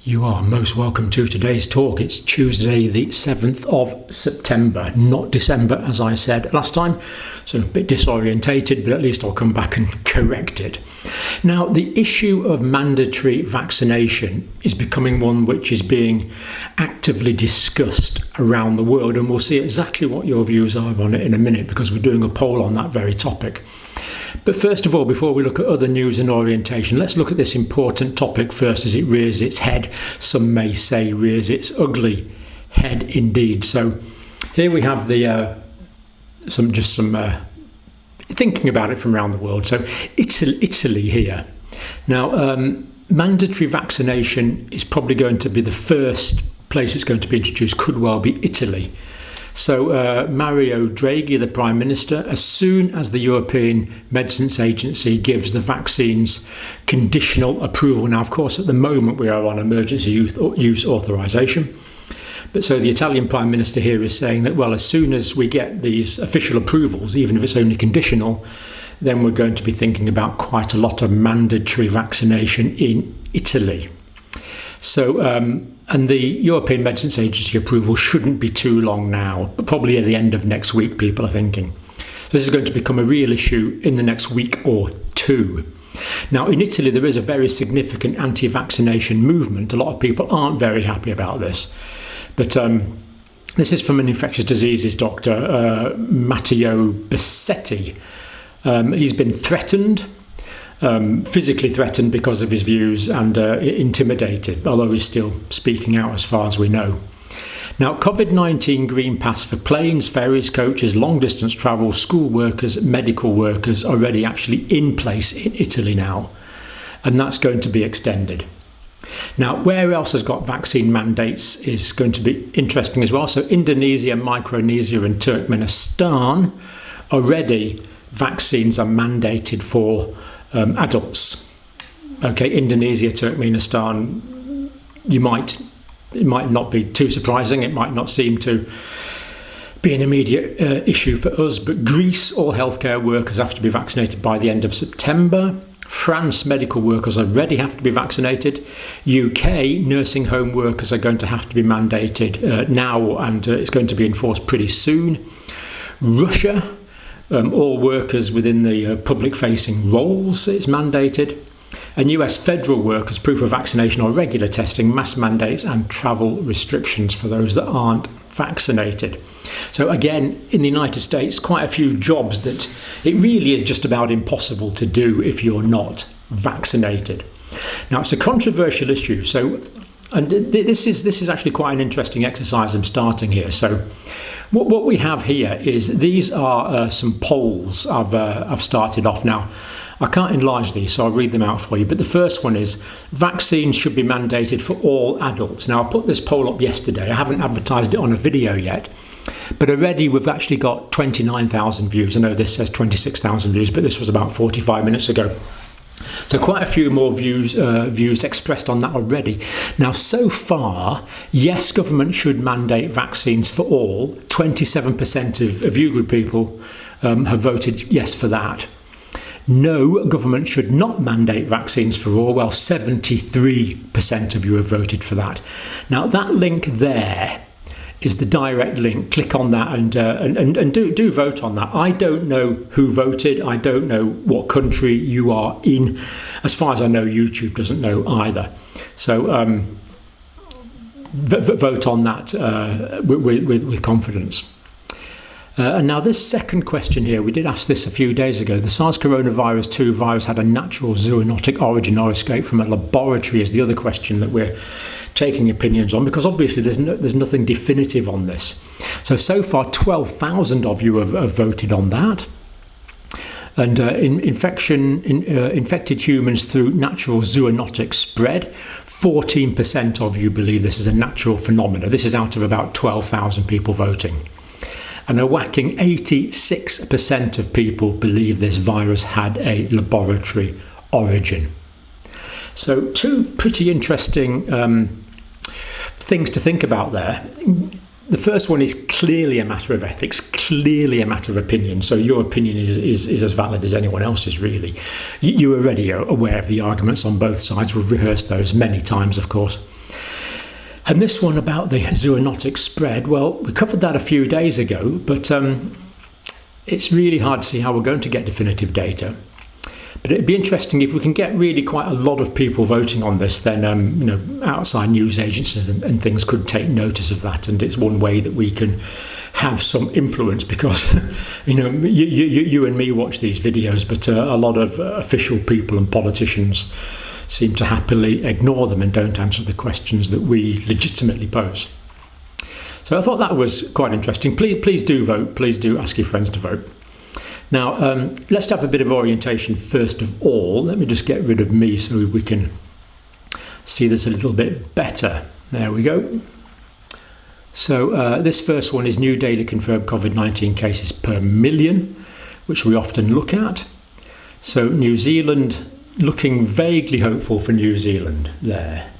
You are most welcome to today's talk. It's Tuesday the 7th of September, not December as I said last time, so a bit disorientated, but at least I'll come back and correct it. Now, the issue of mandatory vaccination is becoming one which is being actively discussed around the world, and we'll see exactly what your views are on it in a minute because we're doing a poll on that very topic. But first of all, before we look at other news and orientation, let's look at this important topic first as it rears its head. Some may say rears its ugly head indeed. So here we have the some thinking about it from around the world. So Italy here. Now, mandatory vaccination is probably going to be the first place it's going to be introduced, could well be Italy. So Matteo Draghi, the Prime Minister, as soon as the European Medicines Agency gives the vaccines conditional approval. Now, of course, at the moment we are on emergency use authorisation. But so the Italian Prime Minister here is saying that, well, as soon as we get these official approvals, even if it's only conditional, then we're going to be thinking about quite a lot of mandatory vaccination in Italy. So, and the European Medicines Agency approval shouldn't be too long now, but probably at the end of next week, people are thinking. So this is going to become a real issue in the next week or two. Now, in Italy, there is a very significant anti-vaccination movement. A lot of people aren't very happy about this. But this is from an infectious diseases doctor, Matteo Bassetti. He's been threatened. Physically threatened because of his views and intimidated, although he's still speaking out as far as we know. Now, COVID-19 Green Pass for planes, ferries, coaches, long-distance travel, school workers, medical workers already actually in place in Italy now, and that's going to be extended. Now, where else has got vaccine mandates is going to be interesting as well. So Indonesia, Micronesia and Turkmenistan, already vaccines are mandated for adults. Okay, Indonesia, Turkmenistan, it might not be too surprising, it might not seem to be an immediate issue for us, but Greece, all healthcare workers have to be vaccinated by the end of September. France, medical workers already have to be vaccinated. UK, nursing home workers are going to have to be mandated now, and it's going to be enforced pretty soon. Russia, all workers within the public-facing roles is mandated. And US federal workers, proof of vaccination or regular testing, mask mandates and travel restrictions for those that aren't vaccinated. So again, in the United States, quite a few jobs that it really is just about impossible to do if you're not vaccinated. Now, it's a controversial issue. So, and this is actually quite an interesting exercise I'm starting here. So what we have here is these are some polls I've started off. Now, I can't enlarge these, so I'll read them out for you. But the first one is vaccines should be mandated for all adults. Now, I put this poll up yesterday. I haven't advertised it on a video yet, but already we've actually got 29,000 views. I know this says 26,000 views, but this was about 45 minutes ago. So quite a few more views expressed on that already. Now, so far, yes, government should mandate vaccines for all. 27% of you good people have voted yes for that. No, government should not mandate vaccines for all. Well, 73% of you have voted for that. Now, that link there is the direct link. Click on that and do vote on that. I don't know who voted. I don't know what country you are in. As far as I know, YouTube doesn't know either. So vote on that with confidence. And now this second question here, we did ask this a few days ago. The SARS coronavirus 2 virus had a natural zoonotic origin or escape from a laboratory is the other question that we're taking opinions on, because obviously there's nothing definitive on this. So far 12,000 of you have voted on that. And infected humans through natural zoonotic spread, 14% of you believe this is a natural phenomenon. This is out of about 12,000 people voting. And a whacking 86% of people believe this virus had a laboratory origin. So two pretty interesting things to think about there. the first one is clearly a matter of ethics, clearly a matter of opinion. So your opinion is as valid as anyone else's, really. You are already aware of the arguments on both sides. We've rehearsed those many times, of course. And this one about the zoonotic spread, well, we covered that a few days ago, but it's really hard to see how we're going to get definitive data. But it'd be interesting if we can get really quite a lot of people voting on this, then outside news agencies and things could take notice of that, and it's one way that we can have some influence, because you and me watch these videos, but a lot of official people and politicians seem to happily ignore them and don't answer the questions that we legitimately pose. So I thought that was quite interesting. Please do vote. Please do ask your friends to vote. Now, let's have a bit of orientation first of all. Let me just get rid of me so we can see this a little bit better. There we go. So this first one is new daily confirmed COVID-19 cases per million, which we often look at. So New Zealand, looking vaguely hopeful for New Zealand there.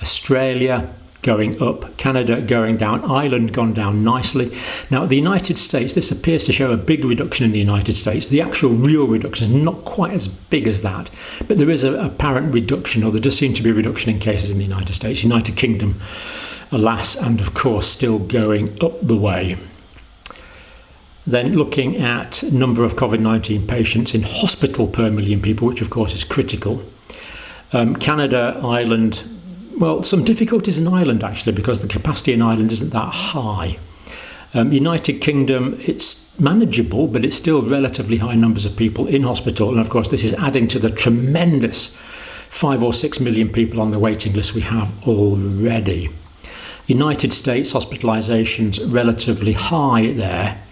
Australia going up, Canada going down, Ireland gone down nicely. Now, the United States, this appears to show a big reduction in the United States. The actual real reduction is not quite as big as that, but there is an apparent reduction, or there does seem to be a reduction in cases in the United States. United Kingdom, alas, and of course still going up the way. Then looking at number of COVID-19 patients in hospital per million people, which of course is critical. Canada, Ireland, well, some difficulties in Ireland actually, because the capacity in Ireland isn't that high. United Kingdom, it's manageable, but it's still relatively high numbers of people in hospital. And of course, this is adding to the tremendous 5 or 6 million people on the waiting list we have already. United States hospitalizations relatively high there.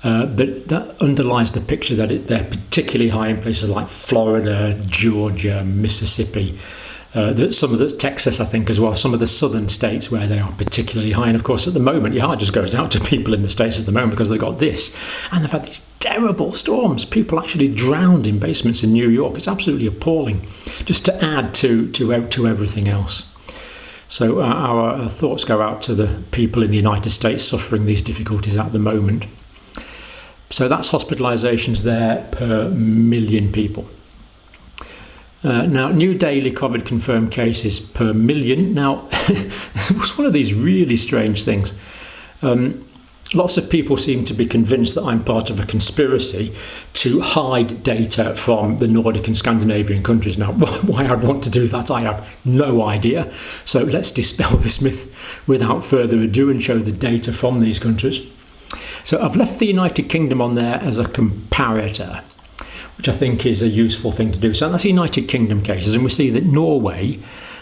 But that underlies the picture that they're particularly high in places like Florida, Georgia, Mississippi, some of the Texas, I think, as well, some of the southern states where they are particularly high. And of course, at the moment, your heart just goes out to people in the States at the moment because they've got this. And they've had these terrible storms. People actually drowned in basements in New York. It's absolutely appalling, just to add to everything else. So our thoughts go out to the people in the United States suffering these difficulties at the moment. So that's hospitalizations there per million people. Now, new daily COVID confirmed cases per million. Now, it was one of these really strange things. Lots of people seem to be convinced that I'm part of a conspiracy to hide data from the Nordic and Scandinavian countries. Now, why I'd want to do that, I have no idea. So let's dispel this myth without further ado and show the data from these countries. So I've left the United Kingdom on there as a comparator, which I think is a useful thing to do. So that's United Kingdom cases, and we see that Norway,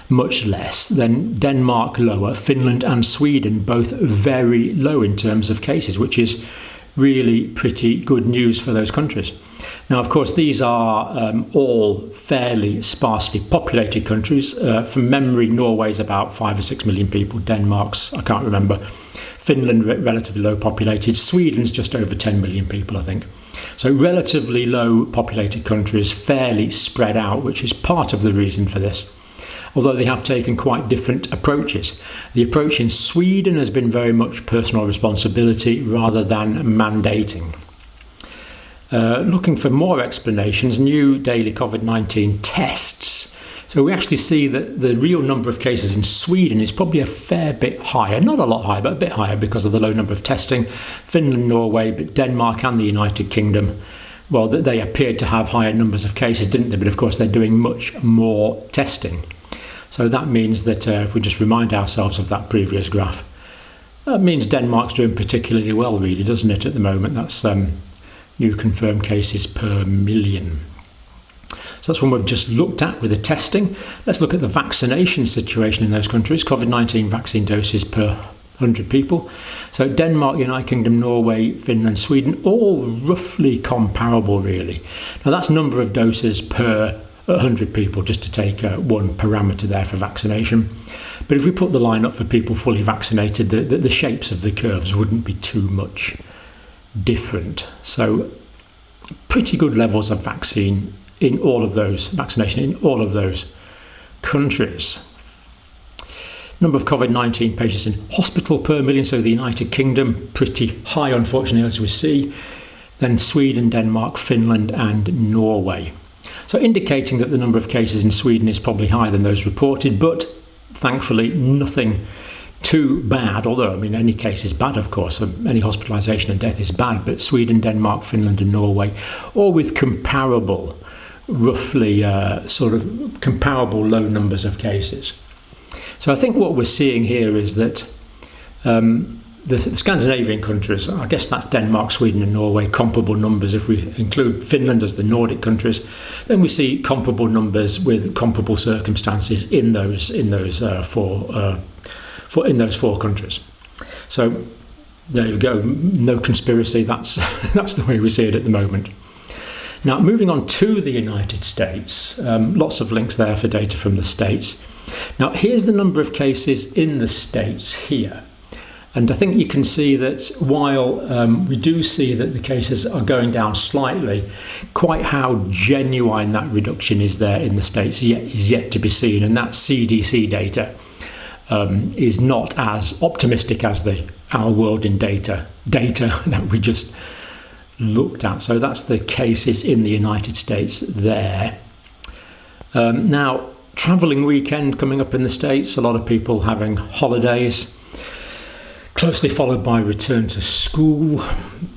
much less, then Denmark lower, Finland and Sweden both very low in terms of cases, which is really pretty good news for those countries. Now, of course, these are all fairly sparsely populated countries. From memory, Norway's about 5 or 6 million people, Denmark's, I can't remember. Finland, relatively low populated. Sweden's just over 10 million people, I think. So relatively low populated countries, fairly spread out, which is part of the reason for this. Although they have taken quite different approaches. The approach in Sweden has been very much personal responsibility rather than mandating. Looking for more explanations, new daily COVID-19 tests. So we actually see that the real number of cases in Sweden is probably a fair bit higher, not a lot higher, but a bit higher because of the low number of testing. Finland, Norway, but Denmark and the United Kingdom, well, they appeared to have higher numbers of cases, didn't they? But of course, they're doing much more testing. So that means that if we just remind ourselves of that previous graph, that means Denmark's doing particularly well, really, doesn't it, at the moment? That's new confirmed cases per million. So that's one we've just looked at with the testing. Let's look at the vaccination situation in those countries. COVID-19 vaccine doses per 100 people. So Denmark, United Kingdom, Norway, Finland, Sweden, all roughly comparable, really. Now that's number of doses per 100 people, just to take one parameter there for vaccination. But if we put the line up for people fully vaccinated, the shapes of the curves wouldn't be too much different. So pretty good levels of vaccination in all of those countries. Number of COVID-19 patients in hospital per million, so the United Kingdom, pretty high unfortunately as we see. Then Sweden, Denmark, Finland and Norway. So indicating that the number of cases in Sweden is probably higher than those reported, but thankfully nothing too bad, although, I mean, any case is bad, of course. Any hospitalisation and death is bad, but Sweden, Denmark, Finland and Norway, all with comparable, roughly sort of comparable low numbers of cases. So I think what we're seeing here is that the Scandinavian countries, I guess that's Denmark, Sweden and Norway, comparable numbers. If we include Finland as the Nordic countries, then we see comparable numbers with comparable circumstances in those four countries. So there you go, no conspiracy, that's the way we see it at the moment. Now moving on to the United States, lots of links there for data from the States. Now here's the number of cases in the States here. And I think you can see that while we do see that the cases are going down slightly, quite how genuine that reduction is there in the States is yet to be seen. And that CDC data is not as optimistic as our world in data that we just looked at. So that's the cases in the United States there. Now, travelling weekend coming up in the States, a lot of people having holidays, closely followed by return to school.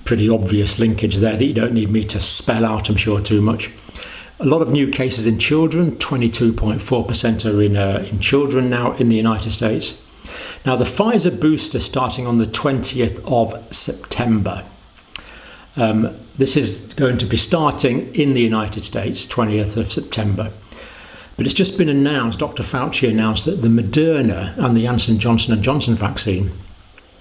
Pretty obvious linkage there that you don't need me to spell out, I'm sure, too much. A lot of new cases in children, 22.4% are in children now in the United States. Now the Pfizer booster starting on the 20th of September. This is going to be starting in the United States, 20th of September. But it's just been announced, Dr. Fauci announced that the Moderna and the Johnson & Johnson vaccine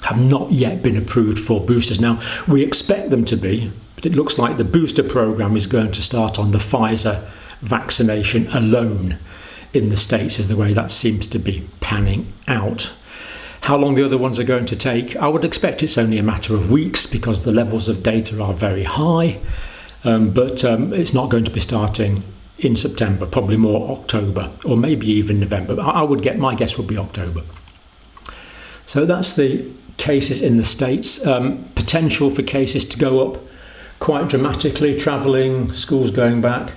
have not yet been approved for boosters. Now, we expect them to be, but it looks like the booster program is going to start on the Pfizer vaccination alone in the States, is the way that seems to be panning out. How long the other ones are going to take, I would expect it's only a matter of weeks because the levels of data are very high, but it's not going to be starting in September, probably more October or maybe even November. My guess would be October. So that's the cases in the States. Potential for cases to go up quite dramatically, travelling, schools going back.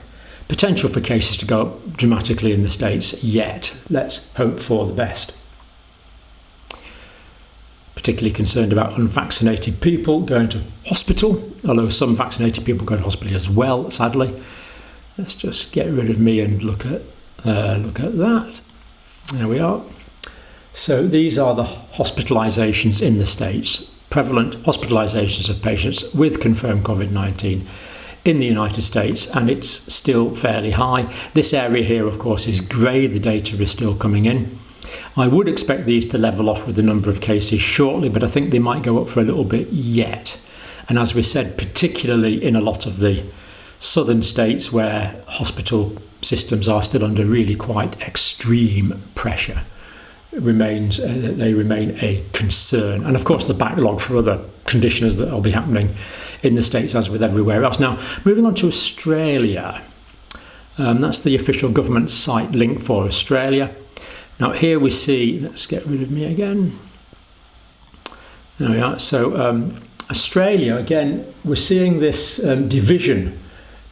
Potential for cases to go up dramatically in the States yet. Let's hope for the best. Particularly concerned about unvaccinated people going to hospital, although some vaccinated people go to hospital as well, sadly. Let's just get rid of me and look at that. There we are. So these are the hospitalisations in the States, prevalent hospitalisations of patients with confirmed COVID-19 in the United States, and it's still fairly high. This area here, of course, is grey. The data is still coming in. I would expect these to level off with the number of cases shortly, but I think they might go up for a little bit yet. And as we said, particularly in a lot of the southern states where hospital systems are still under really quite extreme pressure, they remain a concern. And of course the backlog for other conditions that will be happening in the States as with everywhere else. Now, moving on to Australia. That's the official government site link for Australia. Now here we see, let's get rid of me again. There we are. So Australia, again, we're seeing this division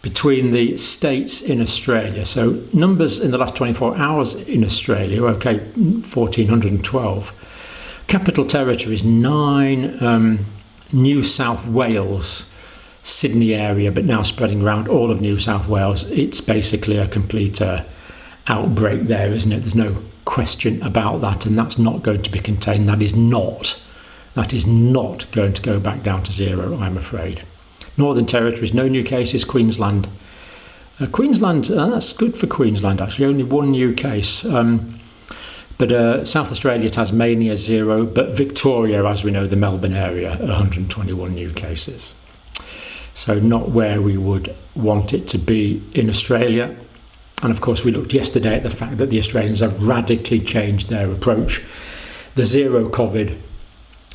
between the states in Australia. So numbers in the last 24 hours in Australia, okay, 1,412. Capital Territory is 9, New South Wales, Sydney area, but now spreading around all of New South Wales. It's basically a complete outbreak there, isn't it? There's no question about that, and that's not going to be contained. That is not going to go back down to zero, I'm afraid. Northern Territories, no new cases. Queensland, that's good for Queensland actually, only one new case. But South Australia, Tasmania, 0. But Victoria, as we know, the Melbourne area, 121 new cases. So not where we would want it to be in Australia. And of course, we looked yesterday at the fact that the Australians have radically changed their approach. The zero COVID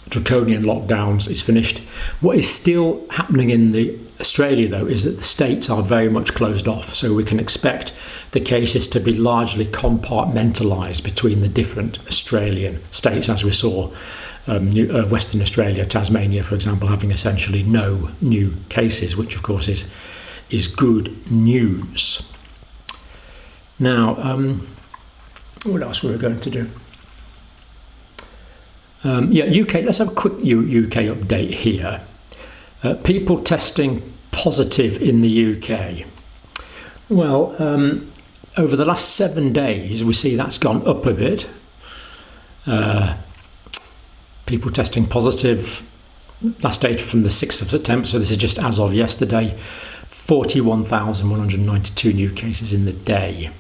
draconian lockdowns is finished. What is still happening in Australia, though, is that the states are very much closed off, so we can expect the cases to be largely compartmentalised between the different Australian states, as we saw Western Australia, Tasmania, for example, having essentially no new cases, which of course is good news. Now, what else were we going to do? UK, let's have a quick UK update here. People testing positive in the UK. Well, over the last 7 days, we see that's gone up a bit. People testing positive, last data from the 6th of September, so this is just as of yesterday, 41,192 new cases in the day.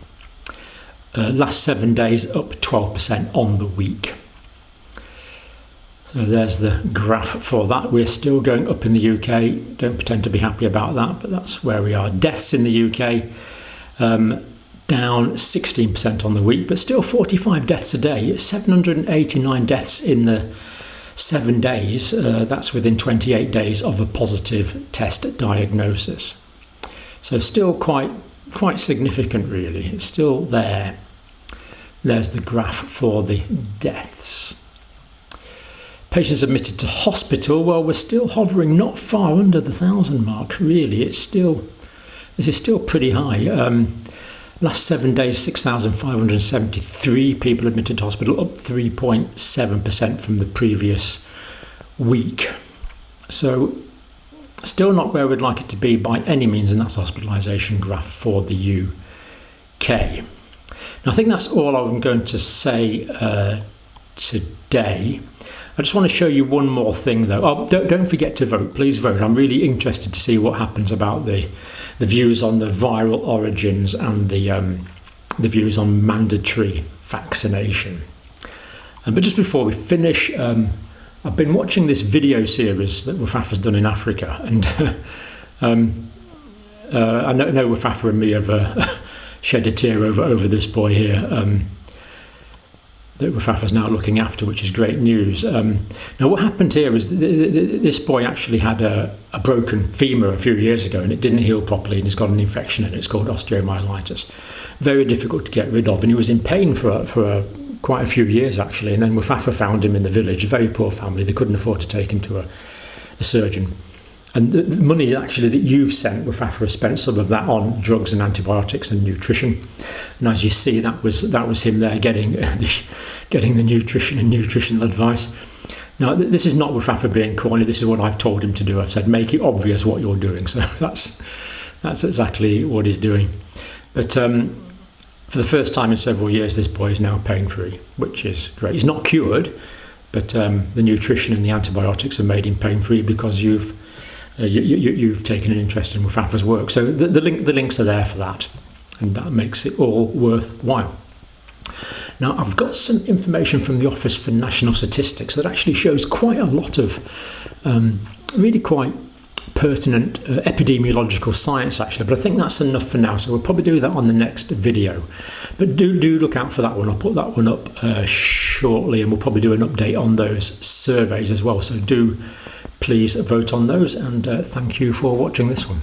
Last 7 days, up 12% on the week. So there's the graph for that. We're still going up in the UK. Don't pretend to be happy about that, but that's where we are. Deaths in the UK, down 16% on the week, but still 45 deaths a day. 789 deaths in the 7 days. That's within 28 days of a positive test diagnosis. So still quite significant, really. It's still there. There's the graph for the deaths. Patients admitted to hospital, well, we're still hovering not far under the 1,000 mark, really. This is still pretty high. Last 7 days, 6,573 people admitted to hospital, up 3.7% from the previous week. So still not where we'd like it to be by any means, and that's the hospitalisation graph for the UK. Now, I think that's all I'm going to say today. I just want to show you one more thing, though. Oh, don't forget to vote. Please vote. I'm really interested to see what happens about the views on the viral origins and the views on mandatory vaccination. But just before we finish, I've been watching this video series that WFAF has done in Africa, and I know WFAF and me have shed a tear over this boy here. That WFAF is now looking after, which is great news. Now, what happened here is this boy actually had a broken femur a few years ago, and it didn't heal properly, and he's got an infection, and it's called osteomyelitis. Very difficult to get rid of, and he was in pain for quite a few years, actually. And then WFAF found him in the village, a very poor family. They couldn't afford to take him to a surgeon. And the money actually that you've sent, WFAF has spent some of that on drugs and antibiotics and nutrition. And as you see, that was him there getting the nutrition and nutritional advice. Now, this is not WFAF being corny. This is what I've told him to do. I've said, make it obvious what you're doing. So that's exactly what he's doing. But for the first time in several years, this boy is now pain-free, which is great. He's not cured, but the nutrition and the antibiotics have made him pain-free because you've taken an interest in WFAF's work. So the links are there for that, and that makes it all worthwhile. Now, I've got some information from the Office for National Statistics that actually shows quite a lot of really quite pertinent epidemiological science, actually, but I think that's enough for now, so we'll probably do that on the next video. But do look out for that one. I'll put that one up shortly, and we'll probably do an update on those surveys as well, so do please vote on those, and thank you for watching this one.